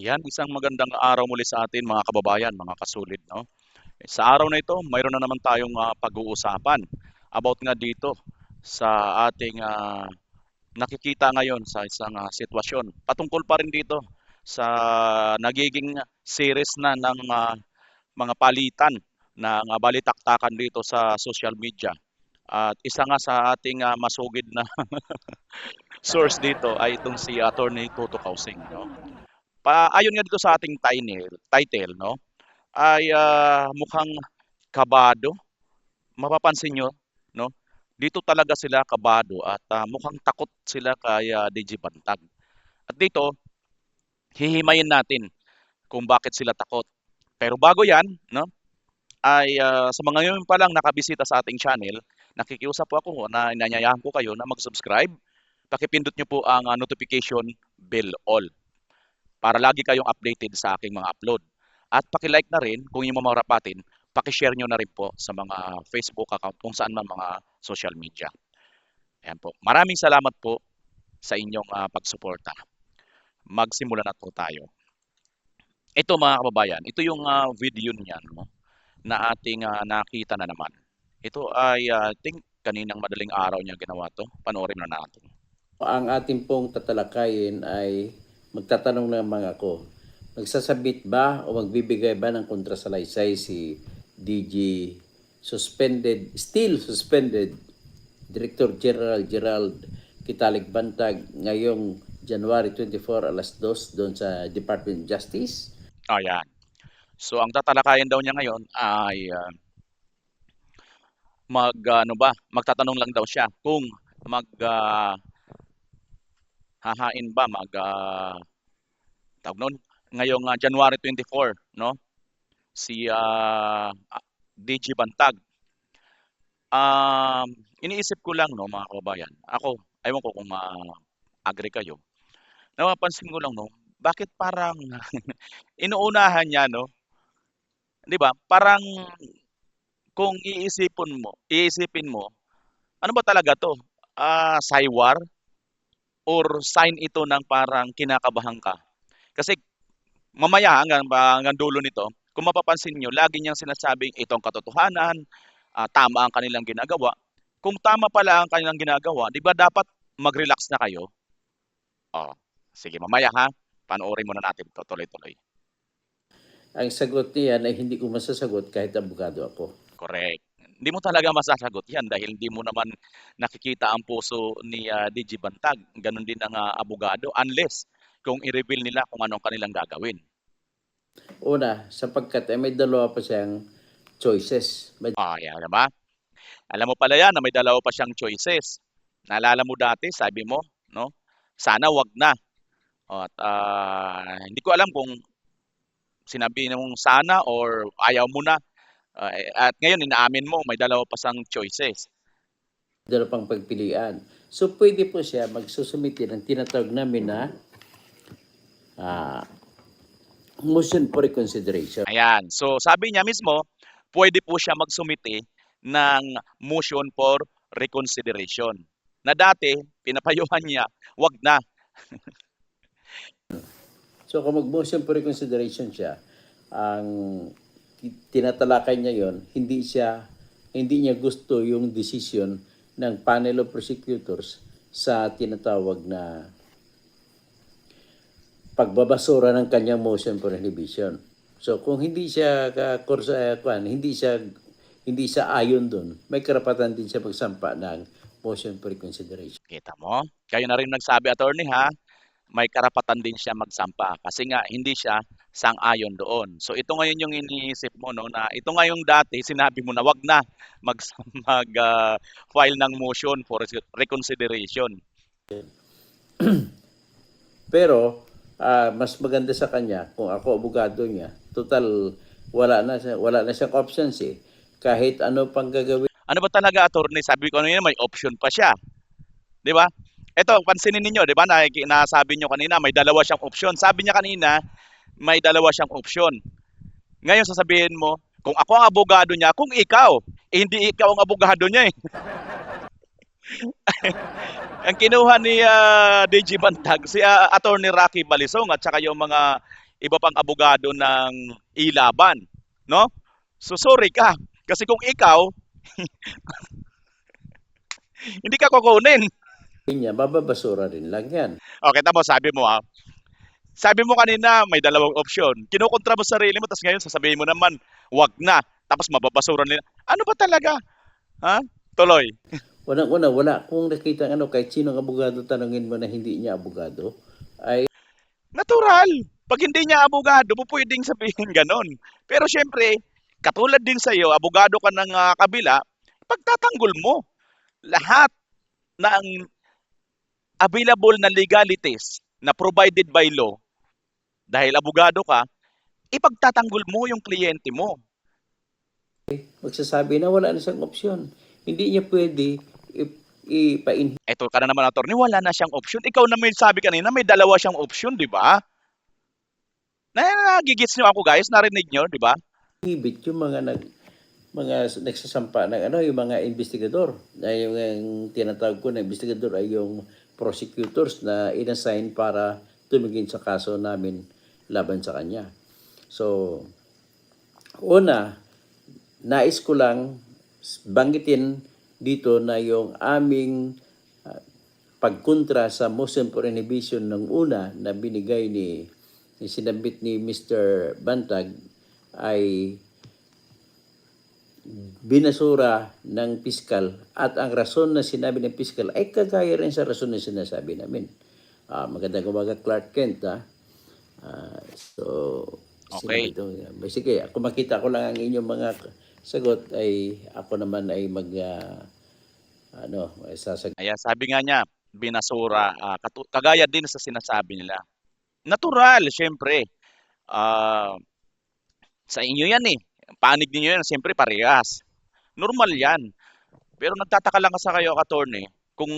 Ayan, isang magandang araw muli sa atin mga kababayan, mga kasulid, no? Sa araw na ito, mayroon na naman tayong pag-uusapan about nga dito sa ating nakikita ngayon sa isang sitwasyon. Patungkol pa rin dito sa nagiging series na ng mga palitan ng balitaktakan dito sa social media. At isa nga sa ating masugid na source dito ay itong si Attorney Toto Kausing, no? Ayon nga dito sa ating title, no? Ay mukhang kabado. Mapapansin nyo, no? Dito talaga sila kabado at mukhang takot sila kay DJ Bantag. At dito, hihimayin natin kung bakit sila takot. Pero bago yan, no? Ay sa mga ngayon pa lang nakabisita sa ating channel, nakikiusap po ako na inanyayahan ko kayo na mag-subscribe. Pakipindot nyo po ang notification bell all para lagi kayong updated sa aking mga upload. At paki-like na rin kung yung mamarapatin, paki-share nyo na rin po sa mga Facebook account kung saan man mga social media. Ayan po. Maraming salamat po sa inyong pagsuporta. Magsimula na po tayo. Ito mga kababayan, ito yung video niya, no, na ating nakita na naman. Ito ay I think kaninang madaling araw niya ginawa to. Panoorin na natin. Ang ating pong tatalakayin ay magtatanong naman ako, magsasabit ba o magbibigay ba ng kontrasalaysay si DG still suspended Director General Gerald Kitalig Bantag ngayong January 24 alas 2 doon sa Department of Justice? Ayan. So ang tatalakayin daw niya ngayon ay magtatanong lang daw siya kung hahain ba tawag nun, ngayong January 24, no? Si DG Bantag. Iniisip ko lang, no, mga kababayan. Ako, ewan ko kung agree kayo. Napapansin ko lang, no, bakit parang inuunahan niya, no? 'Di ba? Parang kung iisipin mo, ano ba talaga 'to? Saywar or sign ito ng parang kinakabahan ka? Kasi mamaya hanggang dulo nito, kung mapapansin nyo, lagi niyang sinasabing itong katotohanan, tama ang kanilang ginagawa. Kung tama pala ang kanilang ginagawa, di ba dapat mag-relax na kayo? Oh, sige, mamaya ha, panoorin muna natin ito tuloy-tuloy. Ang sagot niyan ay hindi ko masasagot kahit abogado ako. Correct. Hindi mo talaga masasagot yan dahil hindi mo naman nakikita ang puso ni DG Bantag. Ganon din ang abogado unless kung i-reveal nila kung anong kanilang gagawin. Una, sapagkat may dalawa pa siyang choices. Yan ba? Alam mo pala yan na may dalawa pa siyang choices. Naalala mo dati, sabi mo, no? Sana wag na. At hindi ko alam kung sinabi mong sana or ayaw mo na. At ngayon, inaamin mo, may dalawa pa siyang choices. Dalawa pang pagpilian. So, pwede po siya magsusumiti ng tinatawag namin na motion for reconsideration. Ayan. So, sabi niya mismo, pwede po siya magsumiti ng motion for reconsideration. Na dati, pinapayuhan niya, wag na. So kung mag-motion for reconsideration siya, ang tinatalakay niya yon, hindi niya gusto yung decision ng panel of prosecutors sa tinatawag na pagbabasura ng kanyang motion for inhibition. So kung hindi siya hindi siya ayon doon, may karapatan din siya magsampa ng motion for reconsideration. Kita mo? Kayo na rin nagsabi, attorney, ha? May karapatan din siya magsampa kasi nga hindi siya sang-ayon doon. So ito ngayon yung iniisip mo, no, na ito nga yung dati sinabi mo na wag na file ng motion for reconsideration. Pero mas maganda sa kanya kung ako abogado niya. Total wala na siyang options eh. Kahit ano pang gagawin. Ano ba talaga, attorney? Sabi ko kanina may option pa siya. 'Di ba? Ito, pansinin niyo, 'di ba? Nasabi niyo kanina may dalawa siyang option. Sabi niya kanina may dalawa siyang option. Ngayon sasabihin mo, kung ako ang abogado niya, kung ikaw, hindi ikaw ang abogado niya eh. Ang kinuha ni DJ Bantag, si Attorney Rocky Balisong at saka yung mga iba pang abogado ng ilaban, no? So sorry ka. Kasi kung ikaw, hindi ka kukunin. niya, mababasura rin lang yan. Okay, tama sabi mo kanina may dalawang opsyon. Kinukontra mo sarili mo tapos ngayon sasabihin mo naman, wag na. Tapos mababasuran nila. Ano ba talaga? Ha? Tuloy. Unang-una, wala kung nakita kahit sinong abogado tanungin mo na hindi niya abogado, ay Natural. Pag hindi niya abogado, mo pwedeng sabihin ganon. Pero syempre, katulad din sa iyo, abogado ka ng kabila, pagtatanggol mo lahat ng available na legalities na provided by law dahil abogado ka, ipagtatanggol mo yung kliyente mo. magsasabi na wala na siyang opsyon. Hindi niya pwede ipa-in Eto ka na naman, attorney, wala na siyang option. Ikaw na may sabi kanina, may dalawa siyang option, di ba? Nagigits niyo ako, guys. Narinig niyo, di ba? inhibit yung mga nagsasampa ng yung mga investigador. Na yung tinatawag ko na investigador ay yung prosecutors na inassign para tumingin sa kaso namin laban sa kanya. So, una, nais ko lang banggitin dito na yung aming pagkontra sa motion for inhibition ng una na binigay ni sinabit ni Mr. Bantag ay binasura ng piskal at ang rason na sinabi ng piskal ay kagaya rin sa rason na sinasabi namin. Magandang umaga, Clark Kent. So, Okay. sige, kung makita ko lang ang inyong mga sagot ay ako naman ay Ayan, sabi nga niya, binasura, kagaya din sa sinasabi nila. Natural, syempre. Ah, sa inyo yan eh. Panig niyo yan, syempre parehas. Normal yan. Pero nagtataka lang sa kayo, attorney, kung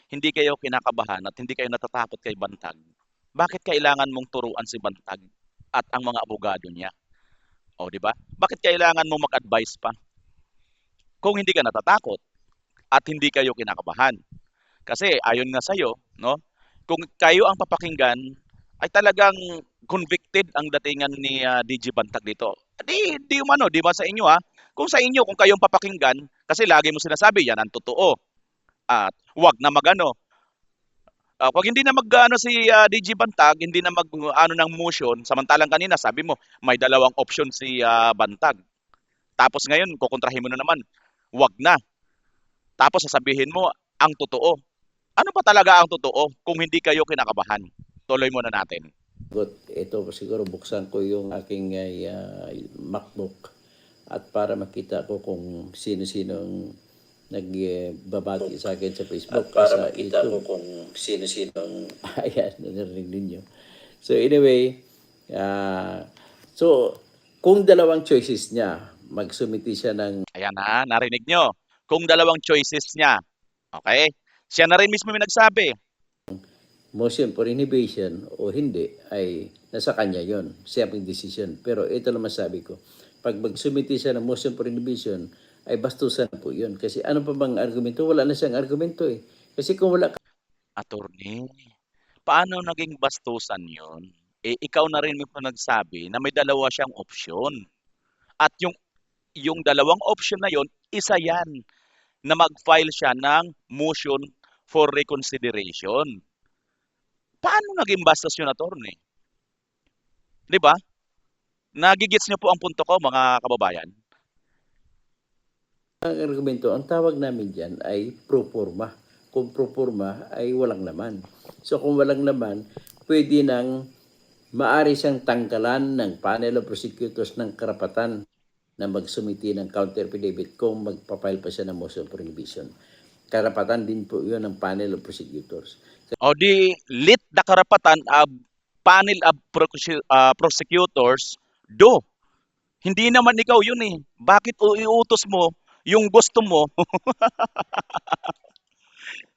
hindi kayo kinakabahan at hindi kayo natatakot kay Bantag, bakit kailangan mong turuan si Bantag at ang mga abogado niya? O, di ba? Bakit kailangan mo mag-advise pa kung hindi ka natatakot at hindi kayo kinakabahan? Kasi ayon nga sa'yo, no? Kung kayo ang papakinggan, ay talagang convicted ang datingan ni DG Bantag dito. Di umano, di ba sa inyo ha? Kung sa inyo, kung kayong papakinggan, kasi lagi mo sinasabi, yan ang totoo. At wag na magano. Pag hindi na mag-ano si DG Bantag, hindi na mag-ano ng motion, samantalang kanina sabi mo, may dalawang option si Bantag. Tapos ngayon, kukontrahin mo na naman, wag na. Tapos sasabihin mo, ang totoo. Ano ba talaga ang totoo kung hindi kayo kinakabahan? Tuloy muna natin. ito siguro buksan ko yung aking MacBook at para makita ko kung sino-sino ang nagbabati sa akin sa Facebook. At para makita ko kung sino-sino ang ayan, narinig ninyo. So anyway, so kung dalawang choices niya, magsumiti siya ng Ayan ha, narinig nyo. Kung dalawang choices niya, okay? Siya na rin mismo may nagsabi. motion for inhibition o hindi ay nasa kanya yon, siya ang decision. Pero ito naman sabi ko, pag magsumiti siya ng motion for inhibition, ay bastusan po yun. Kasi ano pa bang argumento? Wala na siyang argumento eh. Kasi kung wala Attorney, paano naging bastusan yon? Eh, ikaw na rin mismo nagsabi na may dalawa siyang opsyon. At yung dalawang option na yon, isa yan na mag-file siya ng motion for reconsideration. Paano naging bastos yun, attorney? Di ba? Nagigits niyo po ang punto ko, mga kababayan. ang argumento, ang tawag namin dyan ay pro forma. Kung pro forma ay walang laman. So kung walang laman, pwede nang maari siyang tanggalan ng panel of prosecutors ng karapatan na magsumiti ng counter affidavit kung magpapile pa siya ng motion for inhibition. Karapatan din po yun ng panel of prosecutors. O di, lit the karapatan of panel of prosecutors do. Hindi naman ikaw yun eh. Bakit iutos mo yung gusto mo?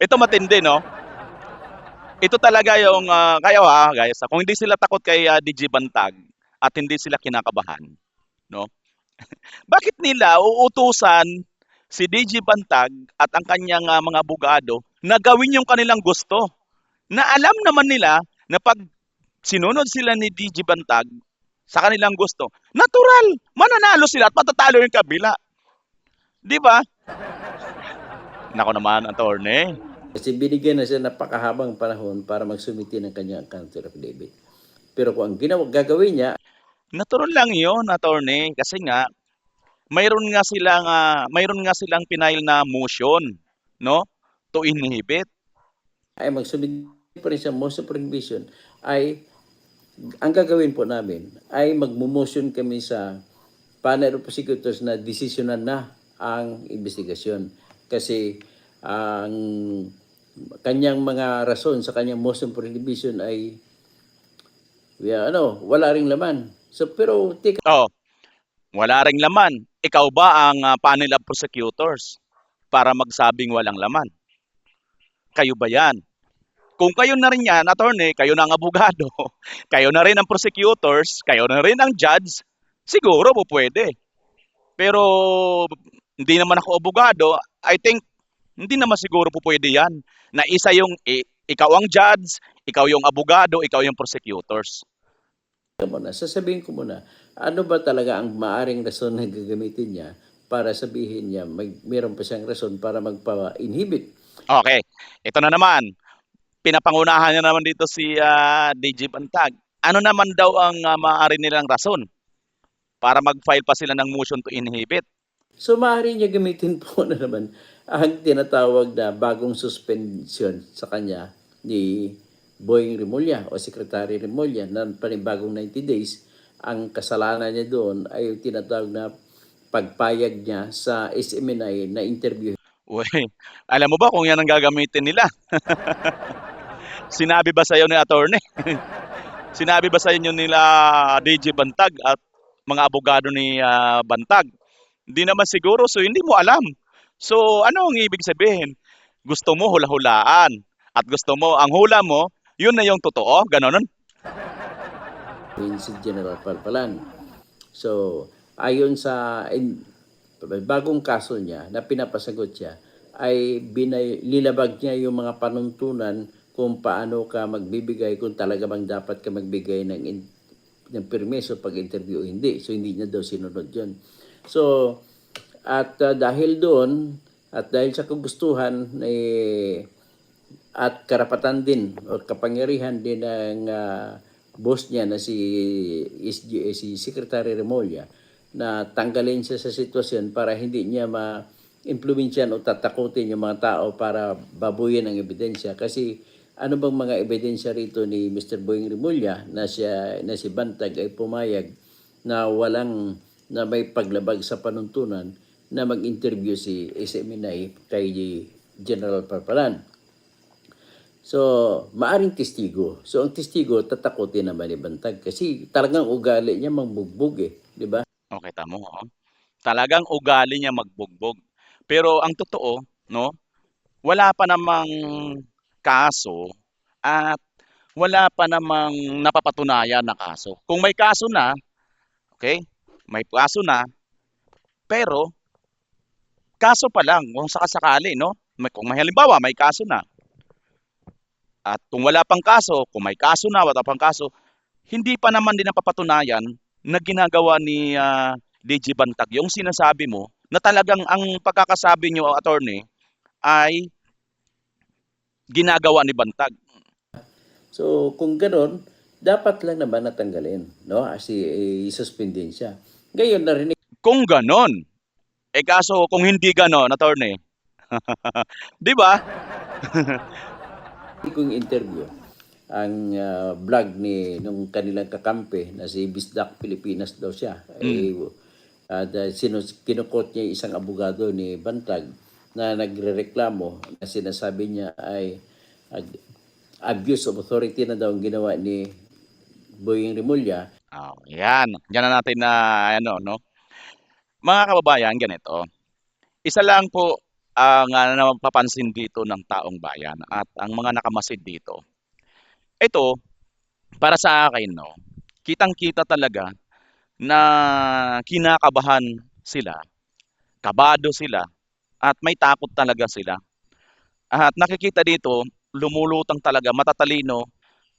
Ito matindi, no? Ito talaga yung, kayo guys, kung hindi sila takot kay DG Bantag at hindi sila kinakabahan, no? Bakit nila uutusan si DG Bantag at ang kanyang mga abogado na gawin yung kanilang gusto? Na alam naman nila na pag Sinunod sila ni DG Bantag sa kanilang gusto. Natural! Mananalo sila at matatalo yung kabila. Di ba? Nako naman, attorney. Kasi binigyan na siya napakahabang panahon para magsumiti ng kanyang counter affidavit. Pero kung ang gagawin niya, Natural lang yon, attorney. Kasi nga, mayroon nga silang pinail na motion, no? To inhibit. ay magsumiti pa rin siya motion for revision, ay ang gagawin po namin ay magmo-motion kami sa panel of prosecutors na desisyonan na ang investigasyon. Kasi ang kanyang mga rason sa kanyang motion for revision ay wala ring laman. So pero Oh, wala ring laman. Ikaw ba ang panel of prosecutors para magsabing walang laman? Kayo ba yan? Kung kayo na rin yan, attorney, kayo na ang abogado, kayo na rin ang prosecutors, kayo na rin ang judge, siguro po pwede. Pero hindi naman ako abogado, I think hindi naman siguro po pwede yan. Na isa yung ikaw ang judge, ikaw yung abogado, ikaw yung prosecutors. sasabihin ko muna, ano ba talaga ang maaring rason na gagamitin niya para sabihin niya mayroon pa siyang rason para magpa-inhibit. Okay, ito na naman. Pinapangunahan niya naman dito si DG Bantag. Ano naman daw ang maaari nilang rason para mag-file pa sila ng motion to inhibit? So maaari niya gamitin po na naman ang tinatawag na bagong suspension sa kanya ni Boying Rimulya o Secretary Rimulya na panibagong 90 days. Ang kasalanan niya doon ay yung tinatawag na pagpayag niya sa SMNI na interview. Uy, alam mo ba kung yan ang gagamitin nila? Sinabi ba sa iyo ni attorney? Sinabi ba sa inyo nila DG Bantag at mga abogado ni Bantag? Hindi naman siguro, so hindi mo alam. So ano ang ibig sabihin? Gusto mo hula-hulaan at gusto mo, ang hula mo, yun na yung totoo, gano'n? Si General Palpalan. So, ayon sa bagong kaso niya na pinapasagot siya, ay lilabag niya yung mga panuntunan kung paano ka magbibigay, kung talaga bang dapat ka magbigay ng permiso pag-interview o hindi. So, hindi niya daw sinunod yun. So, at dahil doon, at dahil sa kagustuhan at karapatan din o kapangyarihan din ng boss niya na si Secretary Remulla na tanggalin siya sa sitwasyon para hindi niya ma-impluwensyahan o tatakutin yung mga tao para babuyin ang ebidensya. Kasi ano bang mga ebidensya rito ni Mr. Boying Remulla na si Bantag ay pumayag na may paglabag sa panuntunan na mag-interview si SMNI kay General Parpalan. So, maaring testigo. So, ang testigo, tatakutin naman ni Bantag kasi talagang ugali niya magbugbog di ba? Okay, tamo. Oh. Talagang ugali niya magbugbog. Pero ang totoo, no, wala pa namang kaso at wala pa namang napapatunayan na kaso. Kung may kaso na, okay, may kaso na, pero kaso pa lang kung sakasakali, no? Kung may halimbawa, may kaso na. At kung wala pang kaso, kung may kaso na, wala pang kaso, hindi pa naman din napapatunayan na ginagawa ni DG Bantag yung sinasabi mo na talagang ang pagkakasabi nyo, attorney, ay ginagawa ni Bantag. So, kung gano'n, dapat lang naman natanggalin, no? Isuspendin siya. Ngayon, narinig Kung ganon, kaso kung hindi ganon, attorney, di ba? kong interview ang vlog nung kanilang kakampi na si Bisdak Pilipinas daw siya. Kinukot niya isang abogado ni Bantag na nagrereklamo na sinasabi niya ay abuse of authority na daw ang ginawa ni Boying Rimulya. Yan. Yan na natin na, no? Mga kababayan, ganito. Isa lang po ang napapansin dito ng taong bayan at ang mga nakamasid dito. Ito, para sa akin, no, kitang-kita talaga na kinakabahan sila, kabado sila, at may takot talaga sila. At nakikita dito, lumulutang talaga, matatalino,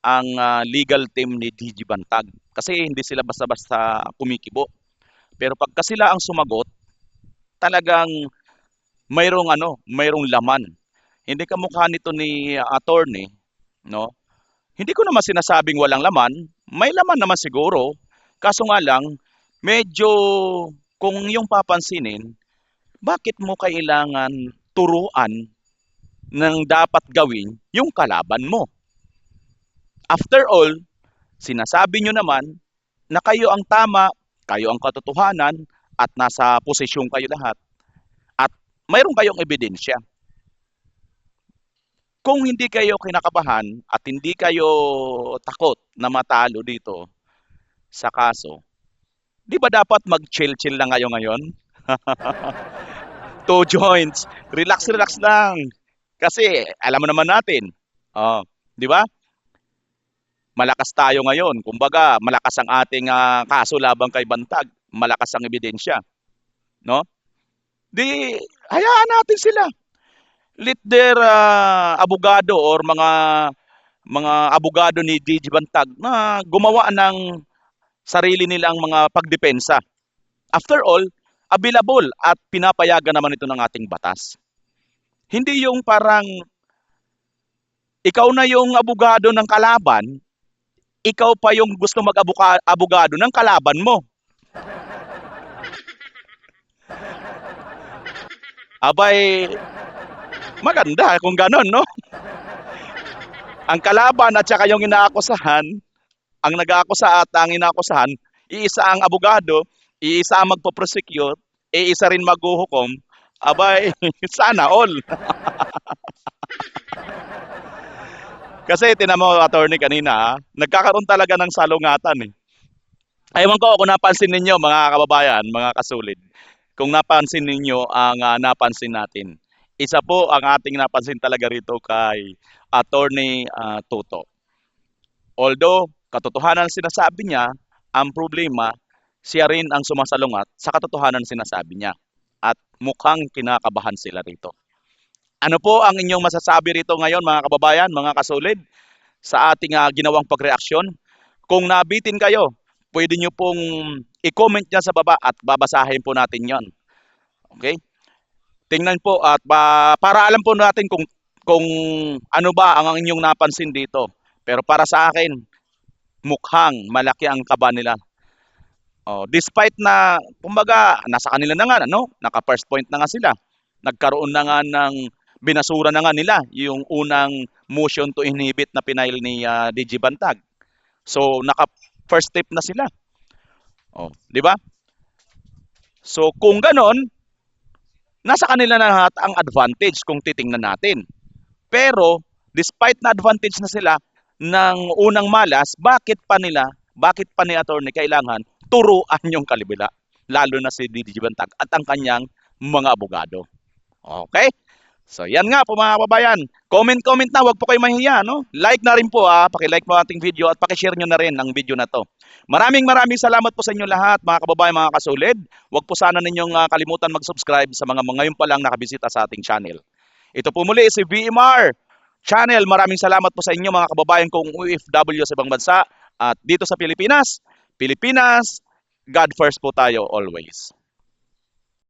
ang legal team ni DG Bantag. Kasi hindi sila basta-basta kumikibo. Pero pagka sila ang sumagot, talagang mayroong laman. Hindi kamukha nito ni attorney, no? Hindi ko naman sinasabing walang laman, may laman naman siguro. Kaso nga lang, medyo kung yung papansinin, bakit mo kailangan turuan ng dapat gawin yung kalaban mo? After all, sinasabi nyo naman na kayo ang tama, kayo ang katotohanan, at nasa posisyon kayo lahat, at mayroon kayong ebidensya. Kung hindi kayo kinakabahan at hindi kayo takot na matalo dito sa kaso, di ba dapat mag-chill-chill lang kayo ngayon? Two joints, relax-relax lang. Kasi alam mo naman natin, di ba? Malakas tayo ngayon. Kumbaga, malakas ang ating kaso laban kay Bantag. Malakas ang ebidensya, no? Di hayaan natin sila. Let their abogado or mga abogado ni DG Bantag na gumawa ng sarili nilang mga pagdepensa. After all, available at pinapayagan naman ito ng ating batas. Hindi yung parang ikaw na yung abogado ng kalaban, ikaw pa yung gusto mag-abogado ng kalaban mo. Abay, maganda kung ganon, no? Ang kalaban at saka yung inaakusahan, ang nag-aakusa at ang inaakusahan, iisa ang abogado, iisa ang magpo-prosecute, iisa rin maghuhukom. Abay, sana all. Kasi tinan mo, attorney, kanina, nagkakaroon talaga ng salungatan eh. Ewan ko kung napansin ninyo, mga kababayan, mga kasulid. Kung napansin ninyo ang napansin natin. Isa po ang ating napansin talaga rito kay Attorney Toto. Although, katotohanan sinasabi niya, ang problema, siya rin ang sumasalungat sa katotohanan sinasabi niya. At mukhang kinakabahan sila rito. Ano po ang inyong masasabi rito ngayon, mga kababayan, mga kasulid, sa ating ginawang pagreaksyon? Kung nabitin kayo, pwede nyo pong i-comment dyan sa baba at babasahin po natin yon. Okay? Tingnan po at para alam po natin kung ano ba ang inyong napansin dito. Pero para sa akin, mukhang malaki ang kaba nila. Despite na, kumbaga, nasa kanila na nga, naka first point na nga sila. Nagkaroon na nga ng binasura na nga nila yung unang motion to inhibit na pinail ni DG Bantag. So, naka first step na sila. Di ba? So, kung ganon, nasa kanila na lahat ang advantage kung titingnan natin. Pero, despite na advantage na sila ng unang malas, bakit pa ni attorney kailangan turuan yung kalibila? Lalo na si DG Bantag at ang kanyang mga abogado. Okay? So, yan nga po mga kababayan. Comment na, wag po kayo mahiya, no? Like na rin po, paki-like mo ating video at paki-share nyo na rin ang video na to. Maraming salamat po sa inyo lahat, mga kababayan, mga kasulid. Wag po sana ninyong kalimutan mag-subscribe sa mga ngayon pa lang nakabisita sa ating channel. Ito po muli si VMR Channel. Maraming salamat po sa inyo, mga kababayan kong OFW sa ibang bansa at dito sa Pilipinas. God first po tayo always.